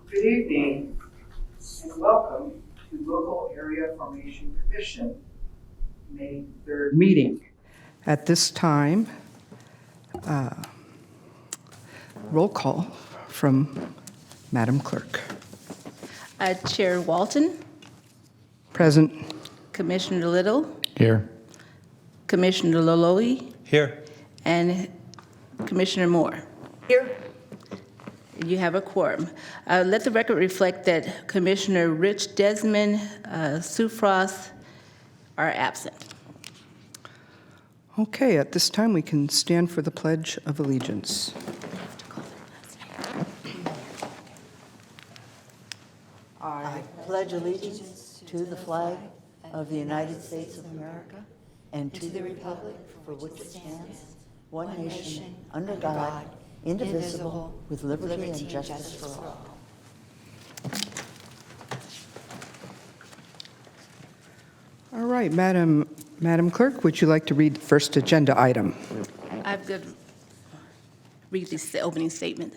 Good evening and welcome to Local Area Formation Commission May 3rd meeting. At this time, roll call from Madam Clerk. Chair Walton, Present. Commissioner Little, Here. Commissioner Loloi, Here. and Commissioner Moore. Here. You have a quorum. Let the record reflect that Commissioner Rich Desmond, Sue Frost are absent. Okay, at this time we can stand for the Pledge of Allegiance. I pledge allegiance to the flag of the United States of America and to the republic for which it stands, one nation, under God, indivisible, with liberty and justice for all. All right, Madam Clerk, would you like to read the first agenda item? I've got to read this opening statement.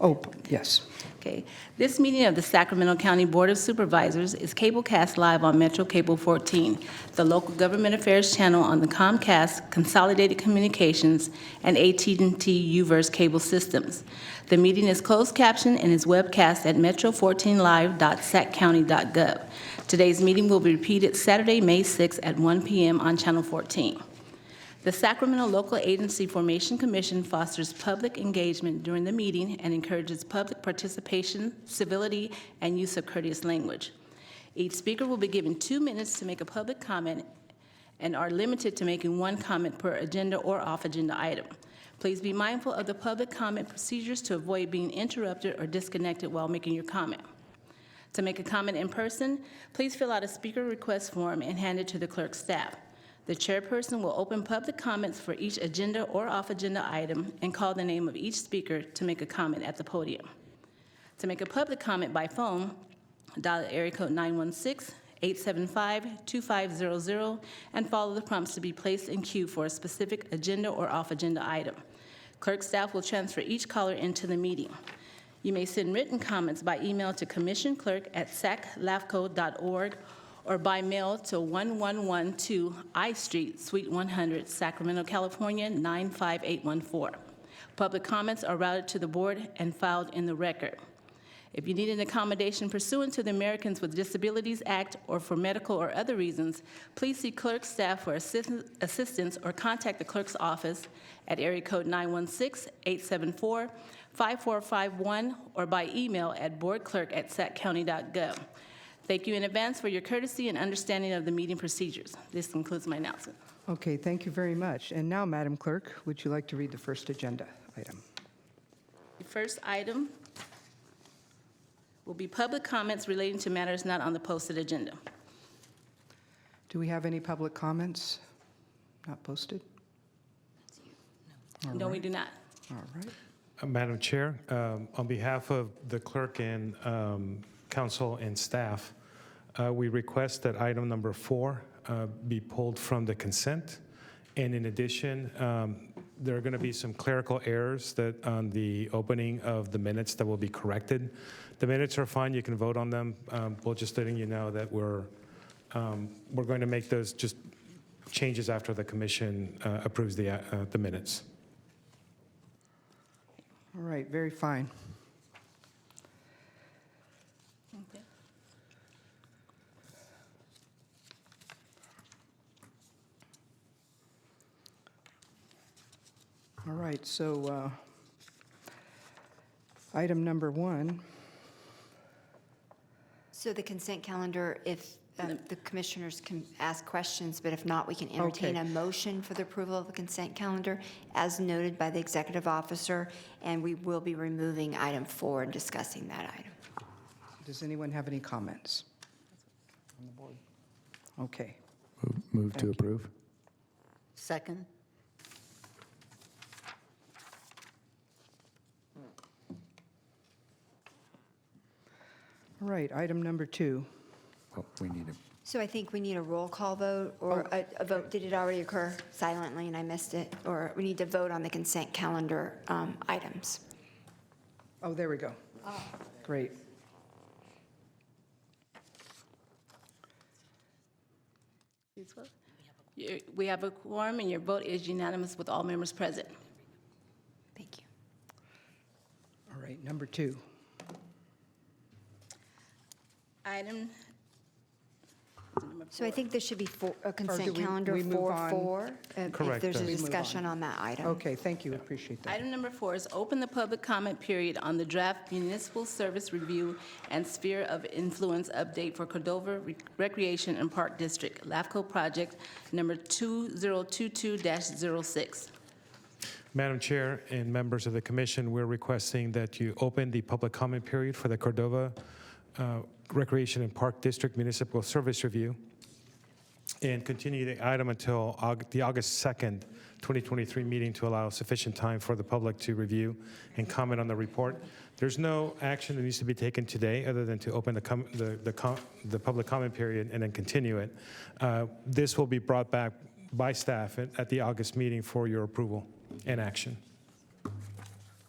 Oh, yes. Okay. This meeting of the Sacramento County Board of Supervisors is cablecast live on Metro Cable 14, the local government affairs channel on the Comcast, Consolidated Communications, and AT&T Uverse cable systems. The meeting is closed captioned and is webcast at metro14live.saccounty.gov. Today's meeting will be repeated Saturday, May 6th at 1 p.m. on Channel 14. The Sacramento Local Agency Formation Commission fosters public engagement during the meeting and encourages public participation, civility, and use of courteous language. Each speaker will be given 2 minutes to make a public comment and are limited to making one comment per agenda or off-agenda item. Please be mindful of the public comment procedures to avoid being interrupted or disconnected while making your comment. To make a comment in person, please fill out a speaker request form and hand it to the clerk's staff. The chairperson will open public comments for each agenda or off-agenda item and call the name of each speaker to make a comment at the podium. To make a public comment by phone, dial area code 916-875-2500 and follow the prompts to be placed in queue for a specific agenda or off-agenda item. Clerk staff will transfer each caller into the meeting. You may send written comments by email to commissionclerk@saclafco.org or by mail to 1112 I Street, Suite 100, Sacramento, California, 95814. Public comments are routed to the board and filed in the record. If you need an accommodation pursuant to the Americans with Disabilities Act or for medical or other reasons, please see clerk staff for assistance or contact the clerk's office at area code 916-874-5451 or by email at boardclerk@saccounty.gov. Thank you in advance for your courtesy and understanding of the meeting procedures. This concludes my announcement. Okay, thank you very much. And now, Madam Clerk, would you like to read the first agenda item? The first item will be public comments relating to matters not on the posted agenda. Do we have any public comments not posted? All No, we right. do not. All right. Madam Chair, on behalf of the clerk and council and staff, we request that item number 4 be pulled from the consent. And in addition, there are going to be some clerical errors that on the opening of the minutes that will be corrected. The minutes are fine. You can vote on them. We're just letting you know that we're going to make those just changes after the commission approves the minutes. All right, very fine. Okay. All right, so item number 1. So the consent calendar, if the commissioners can ask questions, but if not, we can entertain Okay. a motion for the approval of the consent calendar as noted by the executive officer, and we will be removing item 4 and discussing that item. Does anyone have any comments? On the board. Okay. Move to approve. Second? All right, item number 2. Oh, we need a, So I think we need a roll call vote, or a vote. Did it already occur silently and I missed it? Or we need to vote on the consent calendar items. Oh, there we go. Great. Please vote. We have a quorum, and your vote is unanimous with all members present. Thank you. All right, number 2. Item. Number So I 4. think there should be a consent we calendar move on? 4-4. If Correct. there's a We move discussion on. on that item. Okay, thank you, appreciate that. Item number 4 is open the public comment period on the draft municipal service review and sphere of influence update for Cordova Recreation and Park District, LAFCo project number 2022-06. Madam Chair and members of the commission, we're requesting that you open the public comment period for the Cordova Recreation and Park District Municipal Service Review and continue the item until the August 2nd, 2023 meeting to allow sufficient time for the public to review and comment on the report. There's no action that needs to be taken today other than to open the public comment period and then continue it. This will be brought back by staff at the August meeting for your approval and action.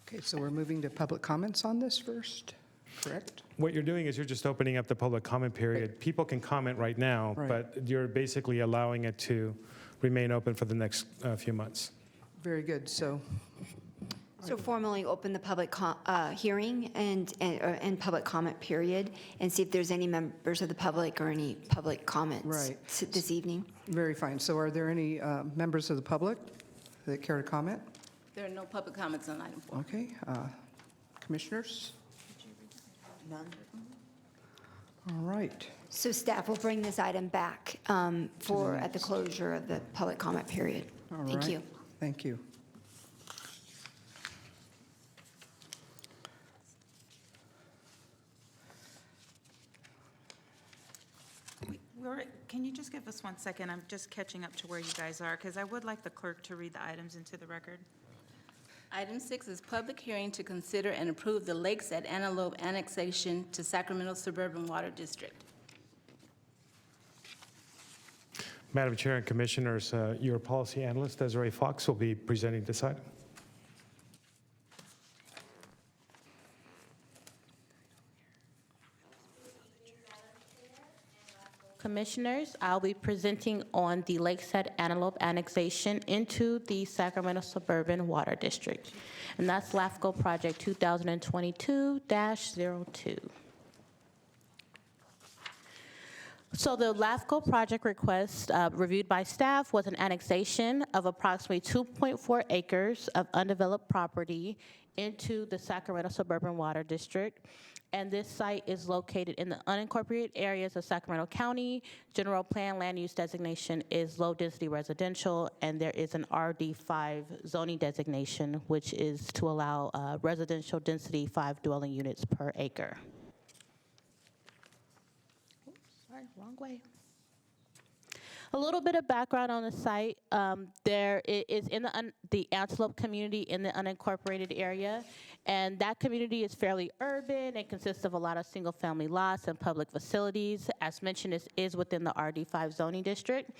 Okay, so we're moving to public comments on this first, correct? What you're doing is you're just opening up the public comment period. People can comment right now, Right. but you're basically allowing it to remain open for the next few months. Very good, so, So formally open the public hearing and public comment period, and see if there's any members of the public or any public comments Right. this evening. very fine. So are there any members of the public that care to comment? There are no public comments on item 4. Okay, commissioners? None? All right. So staff will bring this item back at the closure of the public comment period. All Thank right. you. Thank you. Can you just give us 1 second? I'm just catching up to where you guys are, because I would like the clerk to read the items into the record. Item 6 is public hearing to consider and approve the Lakes at Antelope annexation to Sacramento Suburban Water District. Madam Chair and Commissioners, your policy analyst, Desiree Fox, will be presenting this item. Commissioners, I'll be presenting on the Lakeside Antelope annexation into the Sacramento Suburban Water District, and that's LAFCo Project 2022-02. So the LAFCo project request reviewed by staff was an annexation of approximately 2.4 acres of undeveloped property into the Sacramento Suburban Water District. And this site is located in the unincorporated areas of Sacramento County. General plan land use designation is low density residential, and there is an RD5 zoning designation, which is to allow residential density 5 dwelling units per acre. Sorry, wrong way. A little bit of background on the site. There is in the Antelope community in the unincorporated area, and that community is fairly urban and consists of a lot of single-family lots and public facilities. As mentioned, this is within the RD5 zoning district.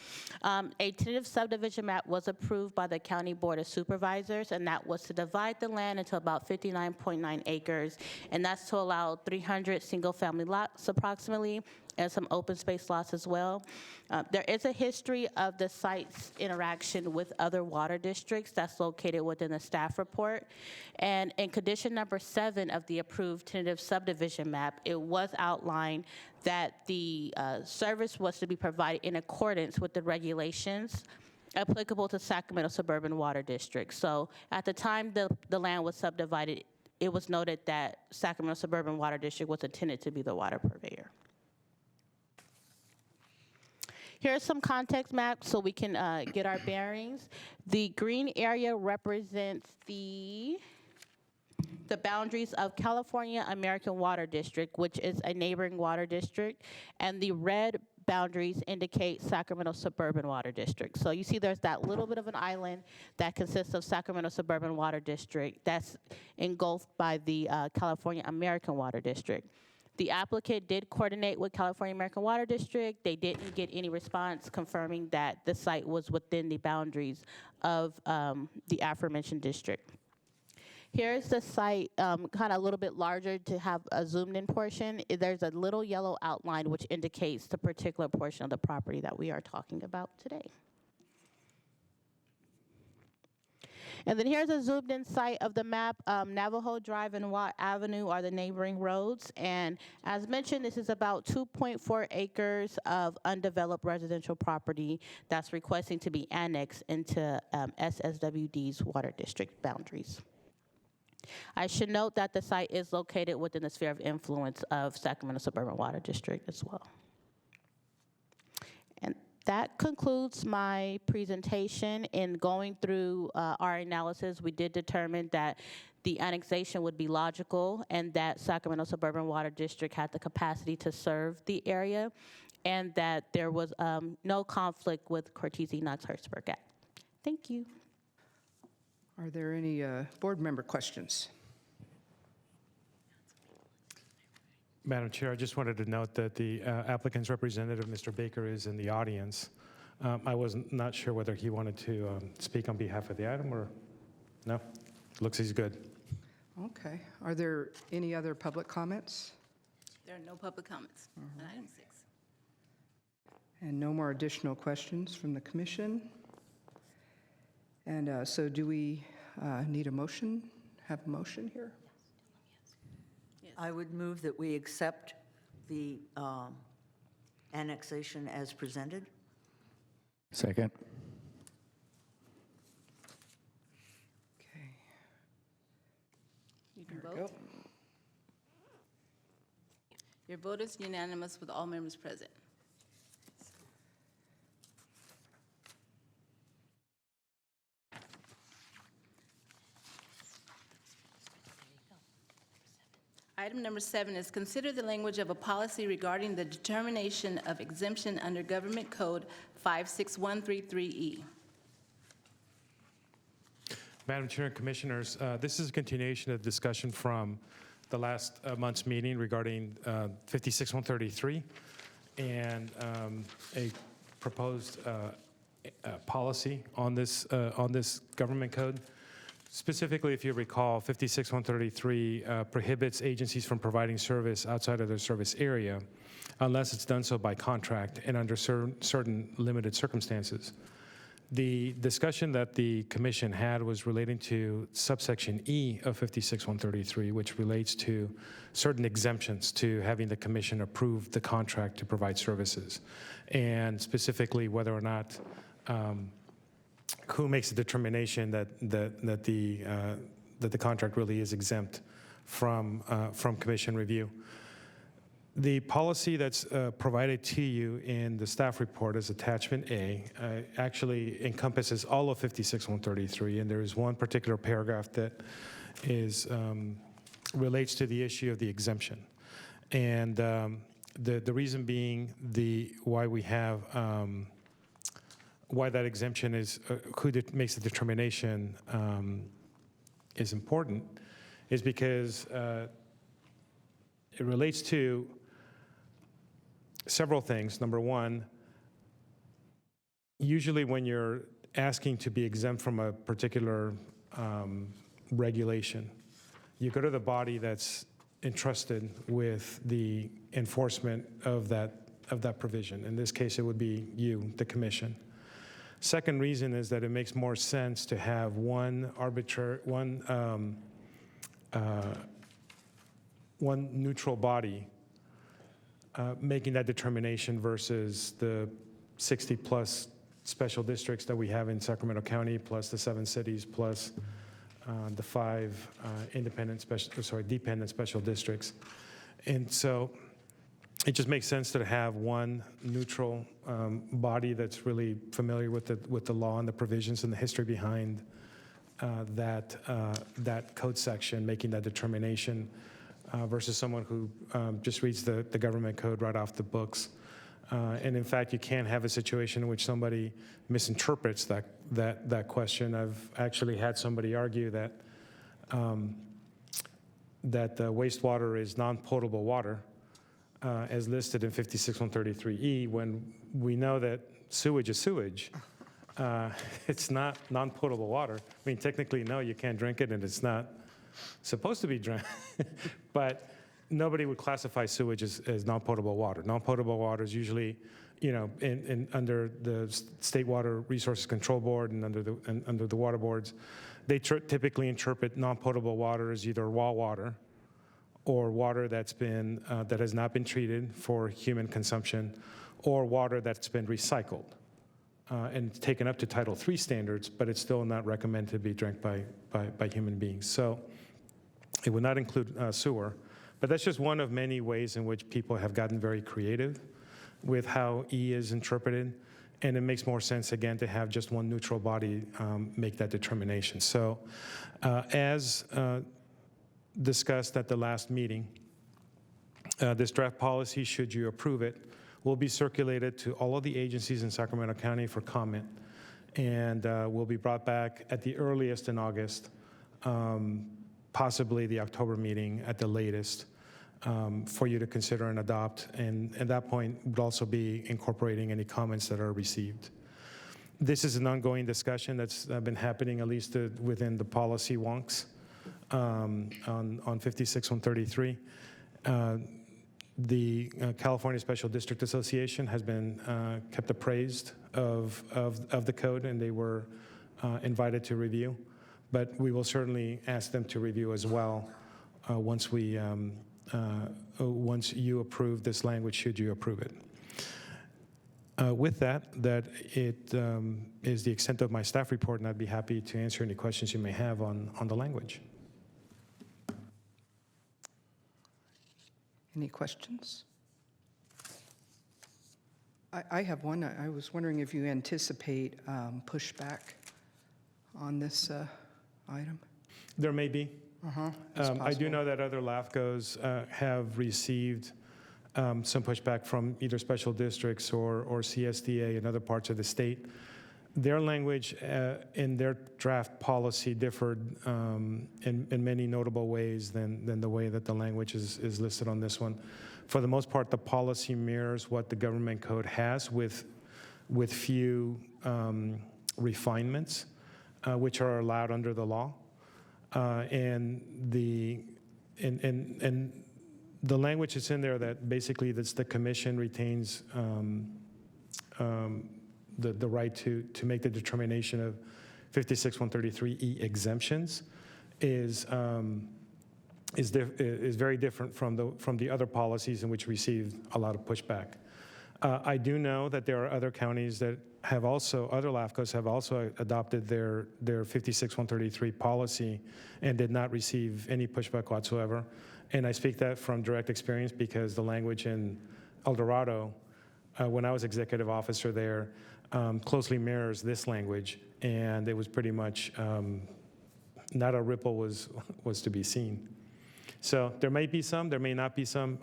A tentative subdivision map was approved by the County Board of Supervisors, and that was to divide the land into about 59.9 acres, and that's to allow 300 single-family lots approximately, and some open space lots as well. There is a history of the site's interaction with other water districts that's located within the staff report. And in condition number 7 of the approved tentative subdivision map, it was outlined that the service was to be provided in accordance with the regulations applicable to Sacramento Suburban Water District. So at the time the land was subdivided, it was noted that Sacramento Suburban Water District was intended to be the water purveyor. Here's some context maps so we can get our bearings. The green area represents the boundaries of California American Water District, which is a neighboring water district, and the red boundaries indicate Sacramento Suburban Water District. So you see there's that little bit of an island that consists of Sacramento Suburban Water District that's engulfed by the California American Water District. The applicant did coordinate with California American Water District. They didn't get any response confirming that the site was within the boundaries of the aforementioned district. Here's the site, kind of a little bit larger to have a zoomed-in portion. There's a little yellow outline which indicates the particular portion of the property that we are talking about today. And then here's a zoomed-in site of the map. Navajo Drive and Watt Avenue are the neighboring roads. And as mentioned, this is about 2.4 acres of undeveloped residential property that's requesting to be annexed into SSWD's water district boundaries. I should note that the site is located within the sphere of influence of Sacramento Suburban Water District as well. And that concludes my presentation. In going through our analysis, we did determine that the annexation would be logical and that Sacramento Suburban Water District had the capacity to serve the area and that there was no conflict with Cortese-Knox-Hertzberg Act. Thank you. Are there any board member questions? Madam Chair, I just wanted to note that the applicant's representative, Mr. Baker, is in the audience. I was not sure whether he wanted to speak on behalf of the item or no. Looks he's good. Okay. Are there any other public comments? There are no public comments on item 6. And no more additional questions from the commission? And so do we need a motion? Have a motion here? I would move that we accept the annexation as presented. Second. Okay. You can There we go. vote. Your vote is unanimous with all members present. Item number 7 is consider the language of a policy regarding the determination of exemption under Government Code 56133E. Madam Chair and Commissioners, this is a continuation of discussion from the last month's meeting regarding 56133 and a proposed policy on this government code. Specifically, if you recall, 56133 prohibits agencies from providing service outside of their service area unless it's done so by contract and under certain limited circumstances. The discussion that the commission had was relating to subsection E of 56133, which relates to certain exemptions to having the commission approve the contract to provide services, and specifically whether or not who makes the determination that the contract really is exempt from commission review. The policy that's provided to you in the staff report as attachment A actually encompasses all of 56133, and there is one particular paragraph that is relates to the issue of the exemption. And the reason being why we have why that exemption is, who makes the determination is important, is because it relates to several things. Number one, usually when you're asking to be exempt from a particular regulation, you go to the body that's entrusted with the enforcement of that provision. In this case, it would be you, the commission. Second reason is that it makes more sense to have one neutral body making that determination versus the 60-plus special districts that we have in Sacramento County, plus the 7 cities, plus the 5 dependent special districts. And so it just makes sense to have one neutral body that's really familiar with the law and the provisions and the history behind that code section, making that determination, versus someone who just reads the government code right off the books. And in fact, you can't have a situation in which somebody misinterprets that question. I've actually had somebody argue that wastewater is non-potable water, as listed in 56133E, when we know that sewage is sewage. It's not non-potable water. I mean, technically, no, you can't drink it, and it's not supposed to be drunk, but nobody would classify sewage as non-potable water. Non-potable water is usually, under the State Water Resources Control Board and under the water boards, they typically interpret non-potable water as either raw water or water that has not been treated for human consumption, or water that's been recycled and taken up to Title III standards, but it's still not recommended to be drank by human beings. So it would not include sewer, but that's just one of many ways in which people have gotten very creative with how E is interpreted, and it makes more sense, again, to have just one neutral body make that determination. So as discussed at the last meeting, this draft policy, should you approve it, will be circulated to all of the agencies in Sacramento County for comment, and will be brought back at the earliest in August, possibly the October meeting at the latest, for you to consider and adopt, and at that point would also be incorporating any comments that are received. This is an ongoing discussion that's been happening, at least within the policy wonks on 56-133. The California Special District Association has been kept appraised of the code, and they were invited to review. But we will certainly ask them to review as well once you approve this language, should you approve it. With that it is the extent of my staff report, and I'd be happy to answer any questions you may have on the language. Any questions? I have one. I was wondering if you anticipate pushback on this item? There may be. It's I do possible. know that other LAFCos have received some pushback from either special districts or CSDA and other parts of the state. Their language in their draft policy differed in many notable ways than the way that the language is listed on this one. For the most part, the policy mirrors what the government code has, with few refinements, which are allowed under the law. And the language is in there that basically the commission retains the right to make the determination of 56-133E exemptions is very different from the other policies in which received a lot of pushback. I do know that there are other counties that have also, other LAFCOs have also adopted their 56-133 policy and did not receive any pushback whatsoever. And I speak that from direct experience because the language in El Dorado, when I was executive officer there, closely mirrors this language, and it was pretty much not a ripple was to be seen. So there may be some, there may not be some.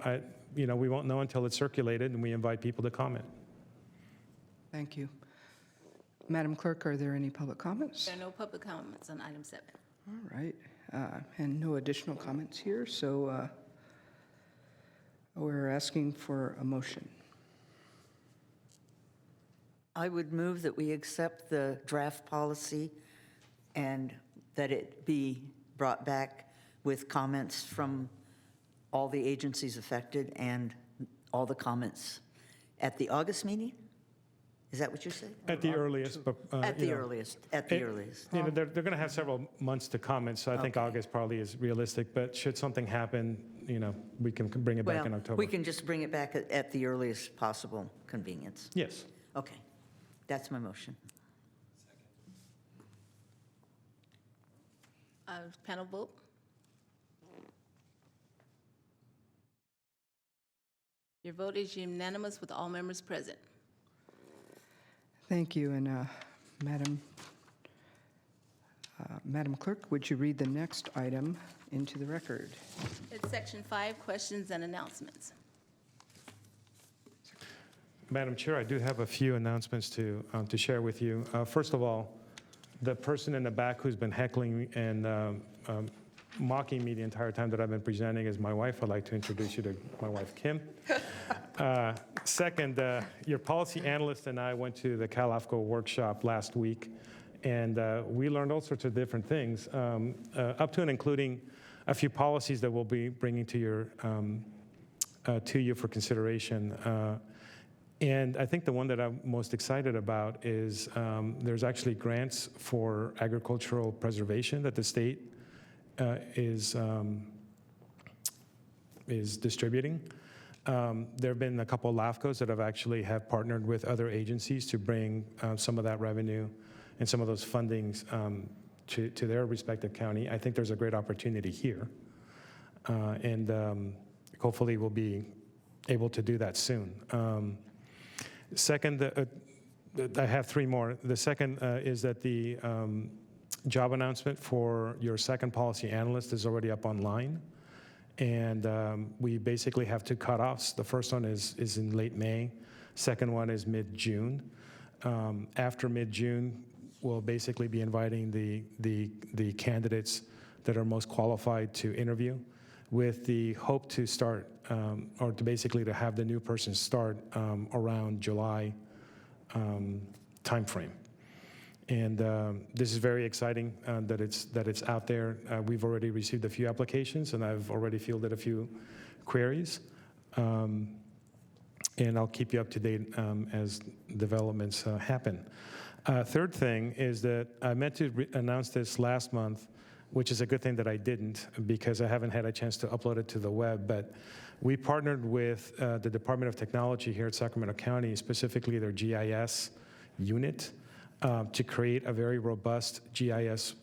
We won't know until it's circulated, and we invite people to comment. Thank you. Madam Clerk, are there any public comments? There are no public comments on item 7. All right, and no additional comments here, so we're asking for a motion. I would move that we accept the draft policy and that it be brought back with comments from all the agencies affected and all the comments at the August meeting? Is that what you're saying? At the earliest, but At the earliest, at the earliest. they're going to have several months to comment, so I think Okay. August probably is realistic. But should something happen, we can bring it back in October. We can just bring it back at the earliest possible convenience. Yes. Okay, that's my motion. Panel vote? Your vote is unanimous with all members present. Thank you, and Madam Clerk, would you read the next item into the record? It's section 5, questions and announcements. Madam Chair, I do have a few announcements to share with you. First of all, the person in the back who's been heckling and mocking me the entire time that I've been presenting is my wife. I'd like to introduce you to my wife, Kim. Second, your policy analyst and I went to the LAFCo workshop last week, And we learned all sorts of different things, up to and including a few policies that we'll be bringing to you for consideration. And I think the one that I'm most excited about is there's actually grants for agricultural preservation that the state is distributing. There have been a couple of LAFCos that have partnered with other agencies to bring some of that revenue and some of those fundings to their respective county. I think there's a great opportunity here. And hopefully we'll be able to do that soon. Second, I have three more. The second is that the job announcement for your second policy analyst is already up online. And we basically have two cutoffs. The first one is in late May. Second one is mid-June. After mid-June, we'll basically be inviting the candidates that are most qualified to interview with the hope to start, or to basically to have the new person start around July timeframe. And this is very exciting that it's out there. We've already received a few applications, and I've already fielded a few queries. And I'll keep you up to date as developments happen. Third thing is that I meant to announce this last month, which is a good thing that I didn't, because I haven't had a chance to upload it to the web. But we partnered with the Department of Technology here at Sacramento County, specifically their GIS unit, to create a very robust GIS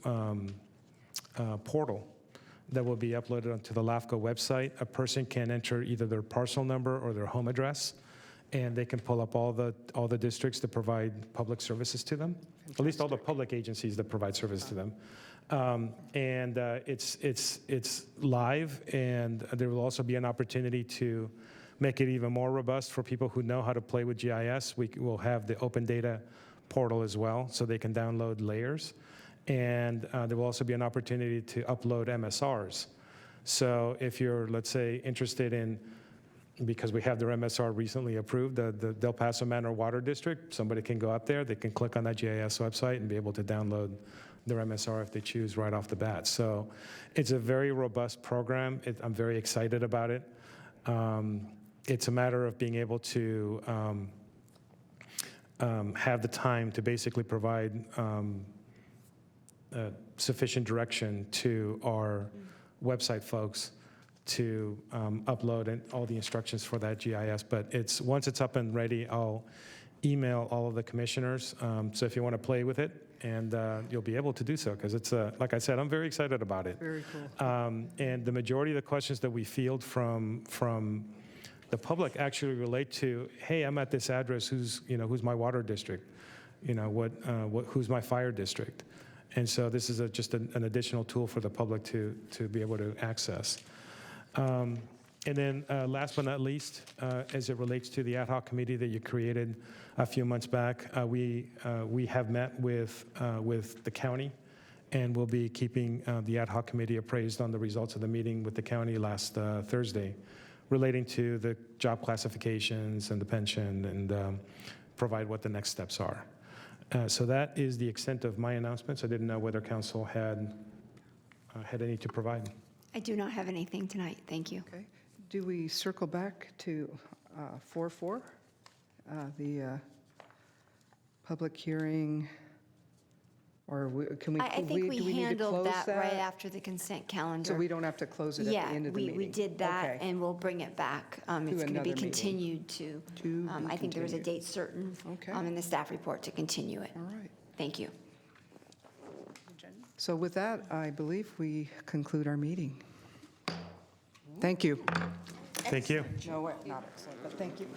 portal that will be uploaded onto the LAFCo website. A person can enter either their parcel number or their home address, and they can pull up all the districts that provide public services to them, at least all the public agencies that provide service to them. And it's live, and there will also be an opportunity to make it even more robust for people who know how to play with GIS. We will have the open data portal as well, so they can download layers. And there will also be an opportunity to upload MSRs. So if you're, let's say, interested in, because we have their MSR recently approved, the Del Paso Manor Water District, somebody can go up there, they can click on that GIS website and be able to download their MSR if they choose right off the bat. So it's a very robust program. I'm very excited about it. It's a matter of being able to have the time to basically provide sufficient direction to our website folks to upload all the instructions for that GIS. But once it's up and ready, I'll email all of the commissioners. So if you want to play with it, and you'll be able to do so, because it's, like I said, I'm very excited about it. Very cool. And the majority of the questions that we field from the public actually relate to, hey, I'm at this address, who's my water district? Who's my fire district? And so this is just an additional tool for the public to be able to access. And then last but not least, as it relates to the ad hoc committee that you created a few months back, we have met with the county, and we'll be keeping the ad hoc committee appraised on the results of the meeting with the county last Thursday, relating to the job classifications and the pension, and provide what the next steps are. So that is the extent of my announcements. I didn't know whether council had any to provide. I do not have anything tonight. Thank you. Okay. Do we circle back to 4.4, the public hearing, or can we? I think do we need to handled close that right after the consent calendar. So we don't have to close it at the end of the meeting? Yeah, we did that, Okay. and we'll bring it back. It's going to another be meeting. continued to, To I think there was a continue. date certain Okay. in the staff report to continue it. All right. Thank you. So with that, I believe we conclude our meeting. Thank you. Thank you. No, not excellent, but thank you.